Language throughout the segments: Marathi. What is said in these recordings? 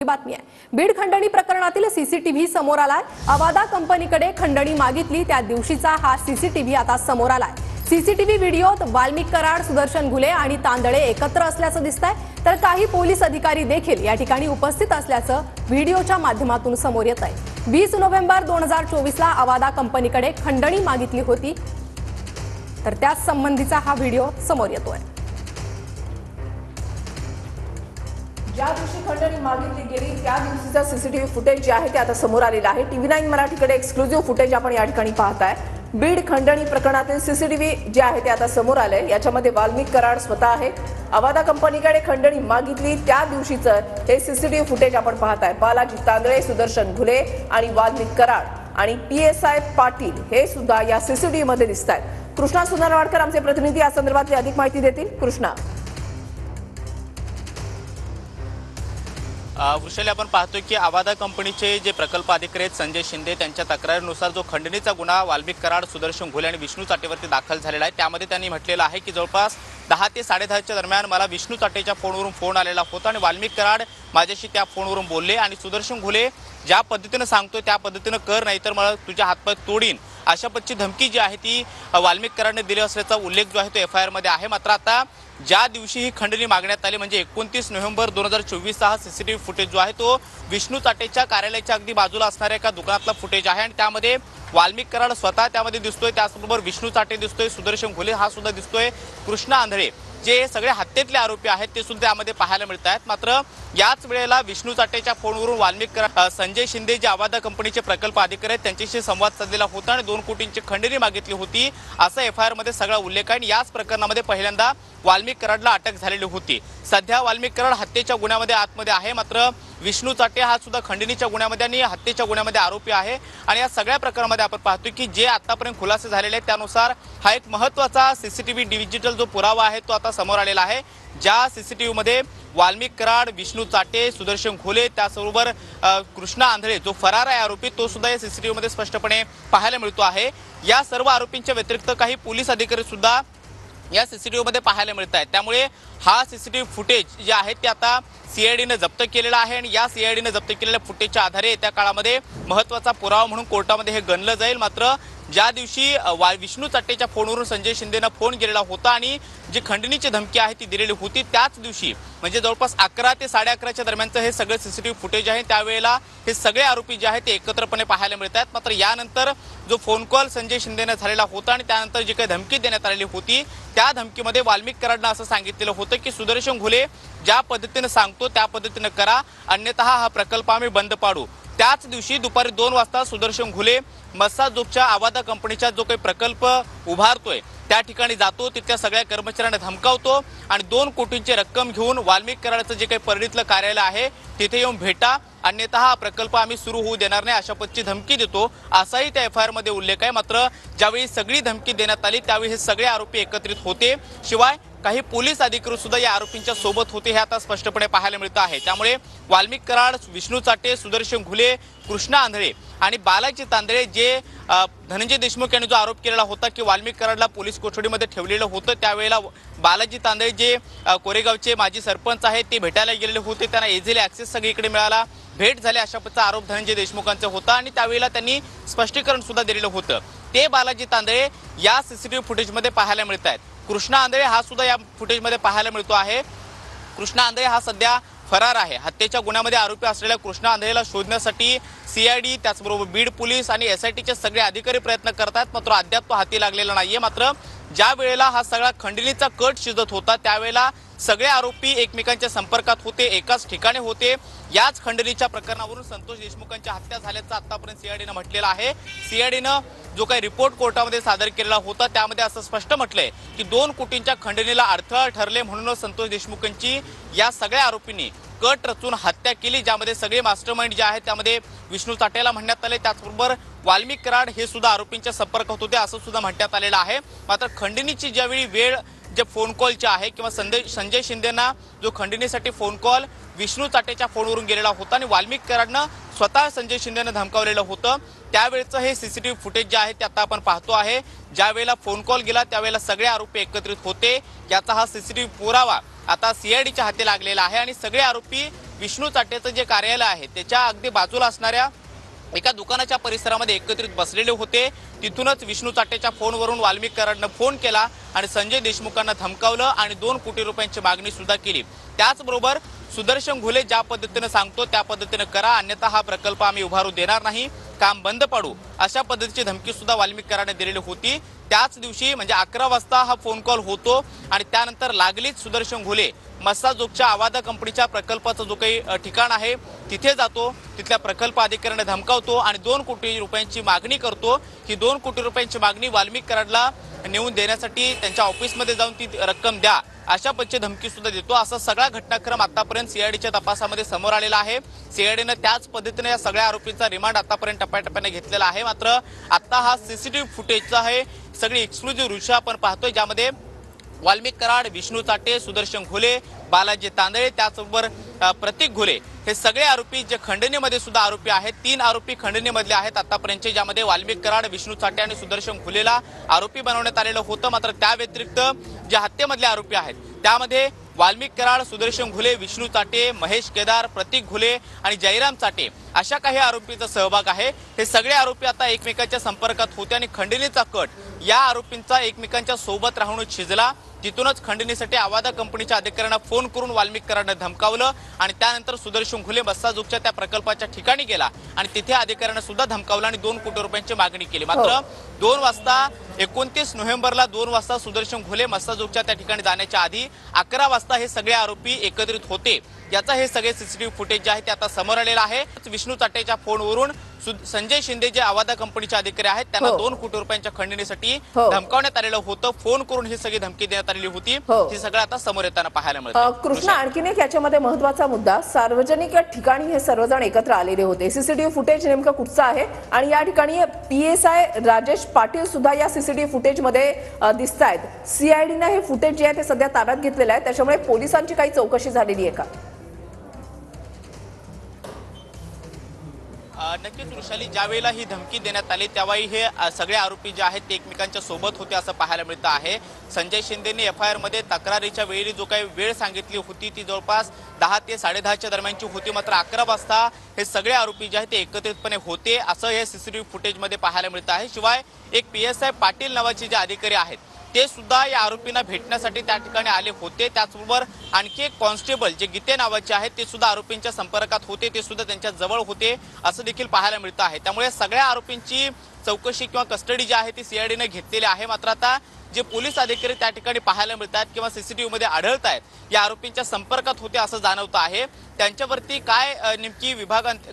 बातमी आहे। बीड खंडणी प्रकरणातील सीसीटीव्ही समोर आलाय। अवादा कंपनीकडे खंडणी मागितली त्या दिवशीचा हा सीसीटीव्ही आता समोर आलाय। सीसीटीव्ही व्हिडिओत वाल्मिक कराड, सुदर्शन घुले आणि तांदळे एकत्र असल्याचं दिसतंय, तर काही पोलीस अधिकारी देखील या ठिकाणी उपस्थित असल्याचं व्हिडिओच्या माध्यमातून समोर येत आहे। 20 नोव्हेंबर 2024 ला अवादा कंपनीकडे खंडणी मागितली होती, तर त्याच संबंधीचा हा व्हिडिओ समोर येतोय। ज्या दिवशी खंडणी मागितली गेली त्या दिवशीचा सीसीटीव्ही फुटेज जे आहे ते आता समोर आलेलं आहे। TV9 मराठीकडे एक्सक्लुझिव्ह फुटेज आपण या ठिकाणी पाहताय। बीड खंडणी प्रकरणातील सीसीटीव्ही जे आहे ते आता समोर आलंय। याच्यामध्ये वाल्मिक कराड स्वतः आहे। अवादा कंपनीकडे खंडणी मागितली त्या दिवशीचं हे सीसीटीव्ही फुटेज आपण पाहताय। बालाजी तांदळे, सुदर्शन घुले आणि वाल्मिक कराड आणि PSI पाटील हे सुद्धा या सीसीटीव्ही मध्ये दिसत आहेत। कृष्णा सुनारवाडकर आमचे प्रतिनिधी या संदर्भातली अधिक माहिती देतील। कृष्णा, वृषाली, आपण पाहतोय की अवादा कंपनीचे जे प्रकल्प अधिकारी आहेत संजय शिंदे त्यांच्या तक्रारीनुसार जो खंडणीचा गुन्हा वाल्मिक कराड, सुदर्शन घुले आणि विष्णू चाटेवरती दाखल झालेला आहे, त्यामध्ये त्यांनी म्हटलेलं आहे की जवळपास 10 ते 10:30च्या दरम्यान मला विष्णू चाटेच्या फोनवरून फोन आलेला होता आणि वाल्मिक कराड माझ्याशी त्या फोनवरून बोलले आणि सुदर्शन घुले ज्या पद्धतीनं सांगतोय त्या पद्धतीनं कर, नाही तर मला तुझ्या हातपाय तोडीन, अशा पद्धतीची धमकी जी आहे ती वाल्मिक कराडने दिली असल्याचा उल्लेख जो आहे तो FIR मध्ये आहे। मात्र आता ज्या दिवशी ही खंडणी मागण्यात आली म्हणजे 29 नोव्हेंबर 2024 हा सीसीटीव्ही फुटेज जो आहे तो विष्णू चाटेच्या कार्यालयाच्या अगदी बाजूला असणाऱ्या एका दुकानातला फुटेज आहे आणि त्यामध्ये वाल्मिक कराड स्वतः त्यामध्ये दिसतोय, त्याचबरोबर विष्णू चाटे दिसतोय, सुदर्शन घुले हा सुद्धा दिसतोय, कृष्णा आंधळे जे सगळे हत्येतले आरोपी आहेत ते सुद्धा यामध्ये पाहायला मिळत आहेत। मात्र याच वेळेला विष्णू चाटेच्या फोनवरून वाल्मिक कराड, संजय शिंदे जे अवादा कंपनीचे प्रकल्प अधिकारी आहेत त्यांच्याशी संवाद साधलेला होता आणि 2 कोटींची खंडणी मागितली होती असा FIR मध्ये सगळा उल्लेख आहे आणि याच प्रकरणामध्ये पहिल्यांदा वाल्मिक कराडला अटक झालेली होती। सध्या वाल्मिक कराड हत्येच्या गुन्ह्यामध्ये आतमध्ये आहे, मात्र विष्णू चाटे हा सुद्धा खंडणीच्या गुन्ह्यामध्ये आणि हत्येच्या गुन्ह्यामध्ये आरोपी आहे आणि या सगळ्या प्रकरणामध्ये आपण पाहतोय की जे आतापर्यंत खुलासे झालेले आहेत त्यानुसार हा एक महत्त्वाचा सीसीटीव्ही डिजिटल जो पुरावा आहे तो आता समोर आलेला आहे। ज्या सीसीटीव्ही मध्ये वाल्मिक कराड, विष्णू चाटे, सुदर्शन घुले त्याचबरोबर कृष्णा आंधळे जो फरार आहे आरोपी तो सुद्धा या सीसीटीव्ही मध्ये स्पष्टपणे पाहायला मिळतो आहे। या सर्व आरोपींच्या व्यतिरिक्त काही पोलीस अधिकारी सुद्धा या सीसीटीव्ही मध्ये पाहायला मिळत आहेत, त्यामुळे हा सीसीटीव्ही फुटेज जे आहे ते आता CIDने जप्त केलेला आहे आणि या CIDने जप्त केलेल्या फुटेजच्या आधारे त्या काळामध्ये महत्त्वाचा पुरावा म्हणून कोर्टामध्ये हे गणलं जाईल। मात्र ज्या दिवशी विष्णू चाटेच्या फोनवरून संजय शिंदेना फोन गेलेला होता आणि जी खंडणीची धमकी आहे ती दिलेली होती त्याच दिवशी म्हणजे जवळपास 11 ते 11:30च्या दरम्यानचं हे सगळं सीसीटीव्ही फुटेज आहे। त्यावेळेला हे सगळे आरोपी जे आहेत ते एकत्रपणे पाहायला मिळत आहेत। मात्र यानंतर जो फोन कॉल संजय शिंदेने झालेला होता आणि त्यानंतर जी काही धमकी देण्यात आलेली होती त्या धमकीमध्ये वाल्मिक कराडनं असं सांगितलेलं होतं की सुदर्शन घुले ज्या पद्धतीने सांगतो त्या पद्धतीने करा, अन्यथा हा प्रकल्प आम्ही बंद पाडू। त्याच दिवशी दुपारी 2 वाजता सुदर्शन घुले मस्साजोगच्या अवादा कंपनीचा जो काही प्रकल्प उभारतोय त्या ठिकाणी जातो, तिथल्या सगळ्या कर्मचाऱ्यांना धमकावतो आणि 2 कोटींची रक्कम घेऊन वाल्मिक कराडचं जे काही परळीतलं कार्यालय आहे तिथे येऊन भेटा, अन्यथा हा प्रकल्प आम्ही सुरू होऊ देणार नाही अशा पद्धतीची धमकी देतो असाही त्या FIR मध्ये उल्लेख आहे। मात्र ज्यावेळी सगळी धमकी देण्यात आली त्यावेळी हे सगळे आरोपी एकत्रित होते, शिवाय काही पोलीस अधिकारी सुद्धा या आरोपींच्या सोबत होते हे आता स्पष्टपणे पाहायला मिळतं आहे। त्यामुळे वाल्मिक कराड, विष्णू चाटे, सुदर्शन घुले, कृष्णा आंधळे आणि बालाजी तांदळे जे धनंजय देशमुख यांनी जो आरोप केलेला होता की वाल्मिक कराडला पोलीस कोठडीमध्ये ठेवलेलं होतं, त्यावेळेला बालाजी तांदळे जे कोरेगावचे माजी सरपंच आहेत ते भेटायला गेलेले होते, त्यांना इझिली ऍक्सेस सगळीकडे मिळाला, भेट झाली अशा पद्धतीचा आरोप धनंजय देशमुखांचा होता आणि त्यावेळेला त्यांनी स्पष्टीकरण सुद्धा दिलेलं होतं। ते बालाजी तांदळे या सीसीटीव्ही फुटेजमध्ये पाहायला मिळत आहेत। कृष्णा आंधळे हा सुद्धा या फुटेजमध्ये पाहायला मिळतो आहे। कृष्णा आंधळे हा सध्या फरार आहे। हत्येच्या गुन्ह्यामध्ये आरोपी असलेल्या कृष्णा आंधळेला शोधण्यासाठी CID त्याचबरोबर बीड पोलीस आणि SITचे सगळे अधिकारी प्रयत्न करतात, मात्र अद्याप तो हाती लागलेला नाहीये। मात्र ज्या वेळेला हा सगळा खंडणीचा कट शिजत होता त्यावेळेला सगळे आरोपी एकमेकांच्या संपर्कात होते, एकाच ठिकाणी होते। याच खंडणीच्या प्रकरणावरून संतोष देशमुखांची हत्या झाल्याचं आतापर्यंत CIDने म्हटलेलं आहे। CIDनं जो काही रिपोर्ट कोर्टामध्ये सादर केलेला होता त्यामध्ये असं स्पष्ट म्हटलंय की 2 कोटींच्या खंडणीला अडथळा ठरले म्हणूनच संतोष देशमुखांची या सगळ्या आरोपींनी कट रचून हत्या केली, ज्यामध्ये सगळे मास्टरमाइंड जे आहेत त्यामध्ये विष्णू चाटेला म्हणण्यात आले, त्याचबरोबर वाल्मिक कराड हे सुद्धा आरोपींच्या संपर्कात होते असं सुद्धा म्हणण्यात आलेलं आहे। मात्र खंडणीची ज्यावेळी वेळ जे फोन कॉलचे आहे किंवा संजय शिंदेना जो खंडणीसाठी फोन कॉल विष्णू चाटेच्या फोनवरून गेलेला होता आणि वाल्मिक कराडनं स्वतः संजय शिंदेने धमकावलेलं होतं त्यावेळेचं हे सीसीटीव्ही फुटेज जे आहे ते आता आपण पाहतो आहे। ज्या वेळेला फोन कॉल गेला त्यावेळेला सगळे आरोपी एकत्रित होते, याचा हा सीसीटीव्ही पुरावा आता CIDच्या हाती लागलेला आहे आणि सगळे आरोपी विष्णू चाटेचं जे कार्यालय आहे त्याच्या अगदी बाजूला असणाऱ्या एका दुकानाच्या परिसरामध्ये एकत्रित बसलेले होते। तिथूनच विष्णू चाटेच्या फोनवरून वाल्मिक कराडनं फोन केला आणि संजय देशमुखांना धमकावलं आणि 2 कोटी रुपयांची मागणी सुद्धा केली। त्याचबरोबर सुदर्शन घुले ज्या पद्धतीने सांगतो त्या पद्धतीने करा, अन्यथा हा प्रकल्प आम्ही उभारू देणार नाही, काम बंद पाडू, अशा पद्धतीची धमकी सुद्धा वाल्मिक कराडने दिलेली होती। त्याच दिवशी म्हणजे 11 वाजता हा फोन कॉल होतो आणि त्यानंतर लागलीच सुदर्शन घुले मस्साजोगच्या आवादा कंपनीच्या प्रकल्पाचं जो काही ठिकाण आहे तिथे जातो। तिथल्या प्रकल्प अधिकाऱ्याने धमकावतो आणि 2 कोटी रुपयांची मागणी करतो। ही 2 कोटी रुपयांची मागणी वाल्मिक कराडला नेऊन देण्यासाठी त्यांच्या ऑफिसमध्ये जाऊन ती रक्कम द्या अशा पद्धतीची धमकी सुद्धा देतो। असा सगळा घटनाक्रम आतापर्यंत सीआयडीच्या तपासामध्ये समोर आलेला आहे। सीआयडीने त्याच पद्धतीने या सगळ्या आरोपींचा रिमांड आतापर्यंत टप्प्याटप्प्याने घेतलेला आहे। मात्र आता हा सीसीटीव्ही फुटेजचा आहे सगळी एक्सक्लुझिव्ह दृश्य आपण पाहतोय, ज्यामध्ये वाल्मिक कराड, विष्णू चाटे, सुदर्शन घुले, बालाजी तांदळे, त्याचबरोबर प्रतीक घुले हे सगळे आरोपी जे खंडणीमध्ये सुद्धा आरोपी आहेत। 3 आरोपी खंडणीमधले आहेत आतापर्यंतचे, ज्यामध्ये वाल्मिक कराड, विष्णू चाटे आणि सुदर्शन घुलेला आरोपी बनवण्यात आलेलं होतं। मात्र त्या व्यतिरिक्त जे हत्येमधले आरोपी आहेत त्यामध्ये वाल्मिक कराड, सुदर्शन घुले, विष्णू चाटे, महेश केदार, प्रतीक घुले आणि जयराम चाटे अशा काही आरोपींचा सहभाग आहे। हे सगळे आरोपी आता एकमेकांच्या संपर्कात होते आणि खंडणीचा कट या आरोपींचा एकमेकांच्या सोबत राहूनच शिजला। तिथूनच खंडणीसाठी आवादा कंपनीच्या अधिकाऱ्यांना फोन करून वाल्मिक कराडने धमकावलं आणि त्यानंतर सुदर्शन घुले मस्साजोगच्या त्या प्रकल्पाच्या ठिकाणी गेला आणि तिथे अधिकाऱ्यांना सुद्धा धमकावलं आणि 2 कोटी रुपयांची मागणी केली। मात्र 2 वाजता 29 नोव्हेंबरला 2 वाजता सुदर्शन घुले मस्साजोगच्या त्या ठिकाणी जाण्याच्या आधी 11 वाजता हे सगळे आरोपी एकत्रित होते। याचा हे सगळे सीसीटीव्ही फुटेज जे आहे ते आता समोर आलेलं आहे। विष्णू चाटेच्या फोनवरून संजय शिंदे जे आवादा कंपनीचे अधिकारी आहेत त्यांना 2 कोटी रुपयांच्या खंडणीसाठी धमकावण्यात आलेलं होतं। फोन करून ही सगळी धमकी देण्यात आलेली होती। हे सगळं आता समोर येताना पाहायला मिळतं। कृष्णा, आणखीन एक याच्यामध्ये महत्त्वाचा मुद्दा, सार्वजनिक ठिकाणी हे सर्वजण एकत्र आलेले होते। सीसीटीव्ही फुटेज नेमकं कुठचं आहे आणि या ठिकाणी PSI राजेश पाटील सुद्धा या सीसीटीव्ही फुटेज मध्ये दिसत आहेत। सीआयडीने हे फुटेज जे आहे ते सध्या ताब्यात घेतलेलं आहे, त्याच्यामुळे पोलिसांची काही चौकशी झालेली आहे का? नक्कीच वृषाली, ज्यावेळेला ही धमकी देण्यात आली त्यावेळी हे सगळे आरोपी जे आहेत ते एकमेकांच्या सोबत होते असं पाहायला मिळतं आहे। संजय शिंदेने FIR मध्ये तक्रारीच्या वेळी जो काही वेळ सांगितली होती ती जवळपास 10 ते 10:30च्या दरम्यानची होती। मात्र 11 वाजता हे सगळे आरोपी जे आहेत ते एकत्रितपणे होते असं हे सीसीटीव्ही फुटेजमध्ये पाहायला मिळतं आहे। शिवाय एक PSI पाटील नावाचे जे अधिकारी आहेत ते सुद्धा या आरोपींना भेटण्यासाठी त्या ठिकाणी आले होते। त्याचबरोबर आणखी एक कॉन्स्टेबल जे गीते नावाचे आहेत ते सुद्धा आरोपींच्या संपर्कात होते, ते सुद्धा त्यांच्या जवळ होते असं देखील पाहायला मिळतं आहे। त्यामुळे सगळ्या आरोपींची चौकशी किंवा कस्टडी जी आहे ती सीआयडीने घेतलेली आहे। मात्र आता जे पोलीस अधिकारी त्या ठिकाणी पाहायला मिळतात किंवा सीसीटीव्ही मध्ये आढळत आहेत या आरोपींच्या संपर्कात होते असं जाणवतं आहे। त्यांच्यावरती काय नेमकी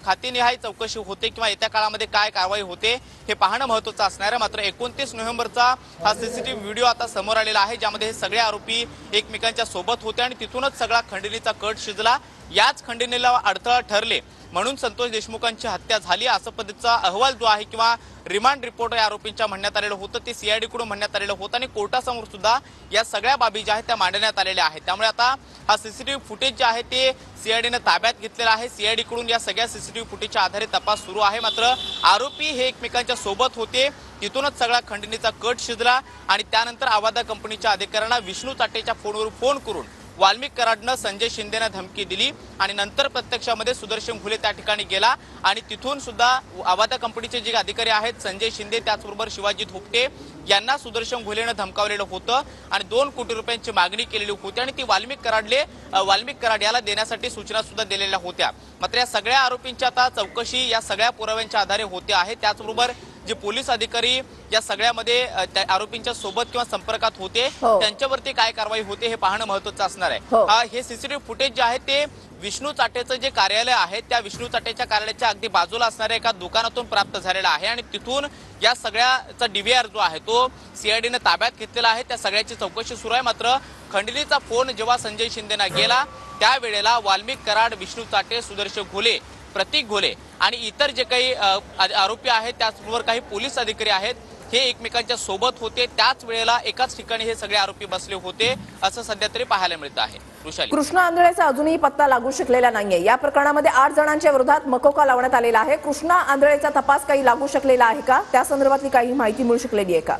खातेनिहाय चौकशी होते किंवा येत्या काळामध्ये काय कारवाई होते हे पाहणं महत्त्वाचं असणार आहे। मात्र 29 नोव्हेंबरचा हा सीसीटीव्ही व्हिडिओ आता समोर आलेला आहे, ज्यामध्ये हे सगळे आरोपी एकमेकांच्या सोबत होते आणि तिथूनच सगळा खंडणीचा कट शिजला। याच खंडणीला अडथळा ठरले म्हणून संतोष देशमुखांची हत्या झाली असं पद्धतीचा अहवाल जो आहे किंवा रिमांड रिपोर्ट या आरोपींच्या म्हणण्यात आलेलं होतं, ते सीआयडी कडून म्हणण्यात आलेलं होतं आणि कोर्टासमोर सुद्धा या सगळ्या बाबी ज्या आहेत त्या मांडण्यात आलेल्या आहेत। त्यामुळे आता हा सीसीटीव्ही फुटेज जे आहे ते सीआयडीने ताब्यात घेतलेला आहे। सीआयडी कडून या सगळ्या सीसीटीव्ही फुटेजच्या आधारे तपास सुरू आहे। मात्र आरोपी हे एकमेकांच्या सोबत होते, तिथूनच सगळा खंडणीचा कट शिजला आणि त्यानंतर आवादा कंपनीच्या अधिकाऱ्यांना विष्णू चाटेच्या फोनवर फोन करून वाल्मिक कराडनं संजय शिंदेना धमकी दिली आणि नंतर प्रत्यक्षामध्ये सुदर्शन घुले त्या ठिकाणी गेला आणि तिथून सुद्धा आवादा कंपनीचे जे अधिकारी आहेत संजय शिंदे त्याचबरोबर शिवाजी धोपटे यांना सुदर्शन घुलेनं धमकावलेलं होतं आणि 2 कोटी रुपयांची मागणी केलेली होती आणि ती वाल्मिक कराड याला देण्यासाठी सूचना सुद्धा दिलेल्या होत्या। मात्र या सगळ्या आरोपींची आता चौकशी या सगळ्या पुराव्यांच्या आधारे होते आहे। त्याचबरोबर जे पोलीस अधिकारी या सगळ्यामध्ये आरोपींच्या सोबत किंवा संपर्कात होते त्यांच्यावरती काय कारवाई होते हे पाहणं महत्त्वाचं असणार आहे। हे सीसीटीव्ही फुटेज जे आहे ते विष्णू चाटेचं जे कार्यालय आहे त्या विष्णू चाटेच्या कार्यालयाच्या अगदी बाजूला असणाऱ्या एका दुकानातून प्राप्त झालेला आहे आणि तिथून या सगळ्याचा DVR जो आहे तो सीआयडीने ताब्यात घेतलेला आहे। त्या सगळ्याची चौकशी सुरू आहे। मात्र खंडणीचा फोन जेव्हा संजय शिंदेना गेला त्यावेळेला वाल्मिक कराड, विष्णू चाटे, सुदर्शन घुले, प्रतीक घुले आणि इतर जे काही आरोपी आहेत त्याचबरोबर काही पोलीस अधिकारी आहेत हे एकमेकांच्या सोबत होते। त्याच वेळेला एकाच ठिकाणी हे सगळे आरोपी बसले होते असं सध्या तरी पाहायला मिळतं आहे। कृष्णा आंधळेचा अजूनही पत्ता लागू शकलेला नाहीये। या प्रकरणामध्ये 8 जणांच्या विरोधात मकोका लावण्यात आलेला आहे। कृष्णा आंधळेचा तपास काही लागू शकलेला आहे का? त्या संदर्भातली काही माहिती मिळू शकलेली आहे का?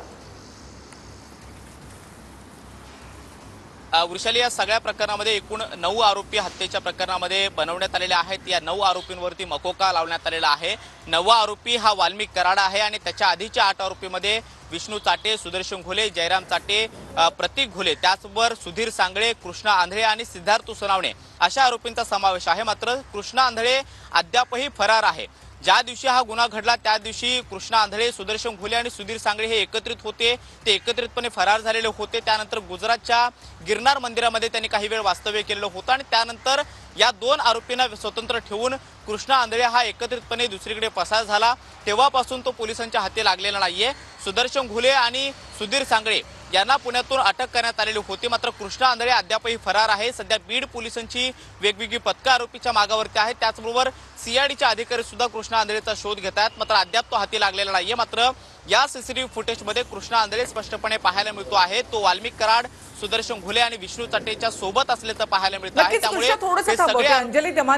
वृषाली, या सगळ्या प्रकरणामध्ये एकूण 9 आरोपी हत्येच्या प्रकरणामध्ये बनवण्यात आलेले आहेत. या 9 आरोपींवरती मकोका लावण्यात आलेला आहे. 9वा आरोपी हा वाल्मिक कराड आहे आणि त्याच्या आधीच्या 8 आरोपीमध्ये विष्णू चाटे, सुदर्शन घुले, जयराम चाटे, प्रतीक घुले, त्याचबरोबर सुधीर सांगळे, कृष्णा आंधळे आणि सिद्धार्थ सोनावणे अशा आरोपींचा समावेश आहे. मात्र कृष्णा आंधळे अद्यापही फरार आहे. ज्या दिवशी हा गुन्हा घडला त्या दिवशी कृष्णा आंधळे, सुदर्शन घुले आणि सुधीर सांगळे हे एकत्रित होते. ते एकत्रितपणे फरार झालेले होते. त्यानंतर गुजरातच्या गिरनार मंदिरामध्ये त्यांनी काही वेळ वास्तव्य केलेलं होतं आणि त्यानंतर या 2 आरोपींना स्वतंत्र ठेवून कृष्णा आंधळे हा एकत्रितपणे दुसरीकडे पसार झाला. तेव्हापासून तो पोलिसांच्या हाती लागलेला नाहीये. सुदर्शन घुले आणि सुधीर सांगळे यांना पुण्यातून अटक करण्यात आलेली होती. मात्र कृष्णा आंधळे अद्यापही फरार आहे. सध्या बीड पोलिसांची वेगवेगळी पथकं आरोपीच्या मागावरती आहेत. त्याचबरोबर सीआयडीचे अधिकारी सुद्धा कृष्णा आंधळेचा शोध घेत आहेत. मात्र अद्याप तो हाती लागलेला नाहीये. मात्र या सीसीटीव्ही फुटेजमध्ये कृष्णा आंधळे स्पष्टपणे पाहायला मिळतो आहे. तो वाल्मिक कराड, सुदर्शन घुले आणि विष्णू चाटेच्या सोबत असल्याचं पाहायला मिळतं आहे. नक्कीच त्यामुळे कृष्णा, थोडंसं हे सगळे थांबवते. अंजली दमा